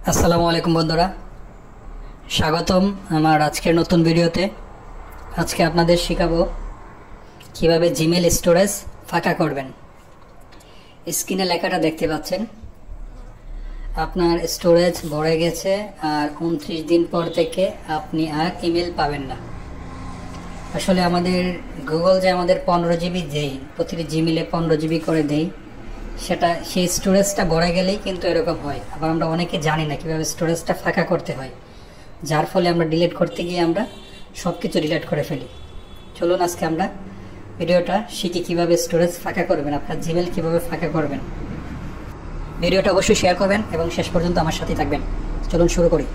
আসসালামু আলাইকুম বন্ধুরা, স্বাগতম আমার আজকের নতুন ভিডিওতে। আজকে আপনাদের শেখাবো কিভাবে জিমেল স্টোরেজ ফাঁকা করবেন। স্ক্রিনে লেখাটা দেখতে পাচ্ছেন, আপনার স্টোরেজ ভরে গেছে আর 29 দিন পর থেকে আপনি আর ইমেল পাবেন না। আসলে আমাদের গুগল যে আমাদের 15 জিবি দেয়, প্রতিটি জিমেলে 15 জিবি করে দেয়, সেই স্টোরেজটা ভরে গেলেই কিন্তু এরকম হয়। আবার আমরা অনেকে জানি না কিভাবে স্টোরেজটা ফাঁকা করতে হয়, যার ফলে আমরা ডিলিট করতে গিয়ে আমরা সব কিছু ডিলিট করে ফেলি। চলুন আজকে আমরা ভিডিওটা শিখি কিভাবে স্টোরেজ ফাঁকা করবেন, আপনার জিমেল কিভাবে ফাঁকা করবেন। ভিডিওটা অবশ্যই শেয়ার করবেন এবং শেষ পর্যন্ত আমার সাথে থাকবেন। চলুন শুরু করি।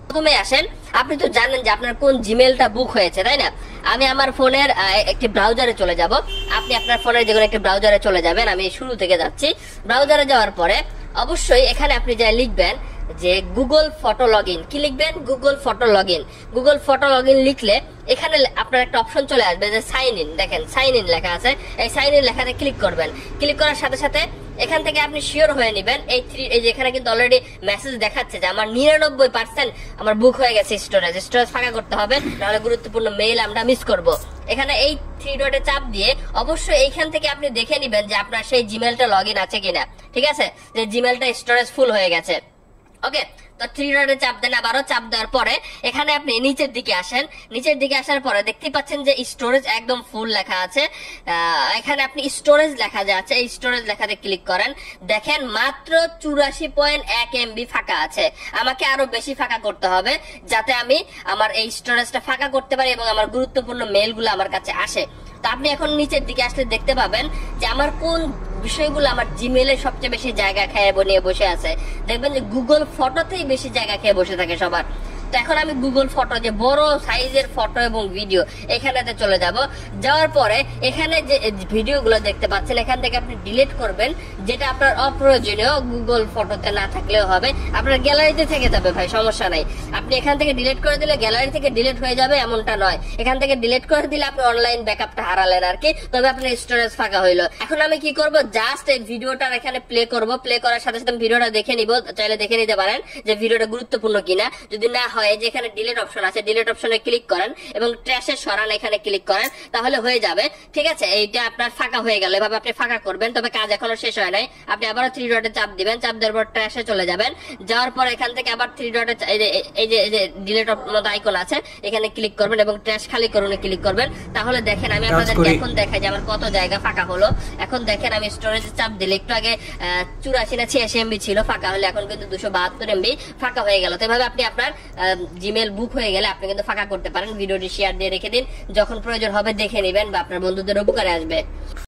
প্রথমে আসেন, আপনি তো জানেন যে আপনার কোন জিমেলটা বুক হয়েছে, তাই না? আমি আমার ফোনের একটি ব্রাউজারে চলে যাব। আপনি আপনার ফোনের যে কোনো একটি ব্রাউজারে চলে যাবেন। আমি শুরু থেকে যাচ্ছি। ব্রাউজারে যাওয়ার পরে অবশ্যই এখানে আপনি যা লিখবেন যে গুগল ফটো লগইন। কি লিখবেন? Google photo login. Google photo login লিখলে এখানে আপনার একটা অপশন চলে আসবে যে সাইন ইন। দেখেন সাইন ইন লেখা আছে, এই সাইন ইন লেখাতে ক্লিক করবেন। ক্লিক করার সাথে সাথে এখান থেকে আপনি শিওর হয়ে নেবেন এই যে এখানে কিন্তু অলরেডি মেসেজ দেখাচ্ছে যে আমার 99% আমার বুক হয়ে গেছে। স্টোরেজ ফাঁকা করতে হবে, নাহলে গুরুত্বপূর্ণ মেইল আমরা মিস করব। এখানে এই 3 ডটে চাপ দিয়ে অবশ্যই এইখান থেকে আপনি দেখে নেবেন যে আপনার সেই জিমেলটা লগইন আছে কিনা। ঠিক আছে, যে জিমেলটা স্টোরেজ ফুল হয়ে গেছে। ওকে, তো 3 ডটে চাপ দেন। আবারও চাপ দেওয়ার পরে এখানে আপনি নিচের দিকে আসেন। নিচের দিকে আসার পরে দেখতে পাচ্ছেন যে স্টোরেজ একদম ফুল লেখা আছে। এখানে আপনি স্টোরেজ লেখা যাচ্ছে, এই স্টোরেজ লেখাতে ক্লিক করেন। দেখেন মাত্র 84.1 MB ফাঁকা আছে। আমাকে আরো বেশি ফাঁকা করতে হবে যাতে আমি আমার এই স্টোরেজটা ফাঁকা করতে পারি এবং আমার গুরুত্বপূর্ণ মেইলগুলো আমার কাছে আসে। তো আপনি এখন নিচের দিকে আসলে দেখতে পাবেন যে আমার কোন বিষয়গুলো আমার জিমেলে সবচেয়ে বেশি জায়গা খেয়ে নিয়ে বসে আছে। দেখবেন যে গুগল ফটোতেই বেশি জায়গা খেয়ে বসে থাকে সবার। তো এখন আমি গুগল ফটো, যে বড় সাইজের ফটো এবং ভিডিও, এখানেতে চলে যাব। যাওয়ার পরে এখানে যে ভিডিওগুলো দেখতে পাচ্ছেন এখান থেকে আপনি ডিলিট করবেন, যেটা আপনার অপ্রয়োজনীয়। গুগল ফটোতে না থাকলেও হবে, আপনার গ্যালারিতে থেকে যাবে, ভাই সমস্যা নাই। আপনি এখান থেকে ডিলিট করে দিলে গ্যালারি থেকে ডিলিট হয়ে যাবে এমনটা নয়। এখান থেকে ডিলিট করে দিলে আপনি অনলাইন ব্যাকআপটা হারালেন আর কি, তবে আপনার স্টোরেজ ফাঁকা হইলো। এখন আমি কি করব, জাস্ট এই ভিডিওটা এখানে প্লে করব। প্লে করার সাথে সাথে ভিডিওটা দেখে নিব, চাইলে দেখে নিতে পারেন যে ভিডিওটা গুরুত্বপূর্ণ কিনা। যদি না হয়, যে এখানে ডিলিট অপশন আছে, ডিলিট অপশনে ক্লিক করেন এবং ট্র্যাশে সরান, এখানে ক্লিক করেন, তাহলে হয়ে যাবে। ঠিক আছে, এইটা আপনার ফাঁকা হয়ে গেল। এভাবে আপনি ফাঁকা করবেন, তবে কাজ এখনো শেষ হয় নাই। আপনি আবারও 3 ডটে চাপ দিবেন। চাপ দেওয়ার পর ট্র্যাশে চলে যাবেন। যাওয়ার পর এখান থেকে আবার 3 ডটে এই যে ডিলিট মতো আইকন আছে, এখানে ক্লিক করবেন এবং ট্র্যাশ খালি করুনে ক্লিক করবেন। তাহলে দেখেন আমি আপনাদেরকে এখন দেখাই যে আমার কত জায়গা ফাঁকা হলো। এখন দেখেন আমি স্টোরেজে চাপ দিলে একটু আগে 84 না 86 MB ছিল ফাঁকা, হলে এখন কিন্তু 272 MB ফাঁকা হয়ে গেল। তো এভাবে আপনি আপনার জিমেল বুক হয়ে গেলে আপনি কিন্তু ফাঁকা করতে পারেন। ভিডিওটি শেয়ার দিয়ে রেখে দিন, যখন প্রয়োজন হবে দেখে নেবেন বা আপনার বন্ধুদের উপকারে আসবে।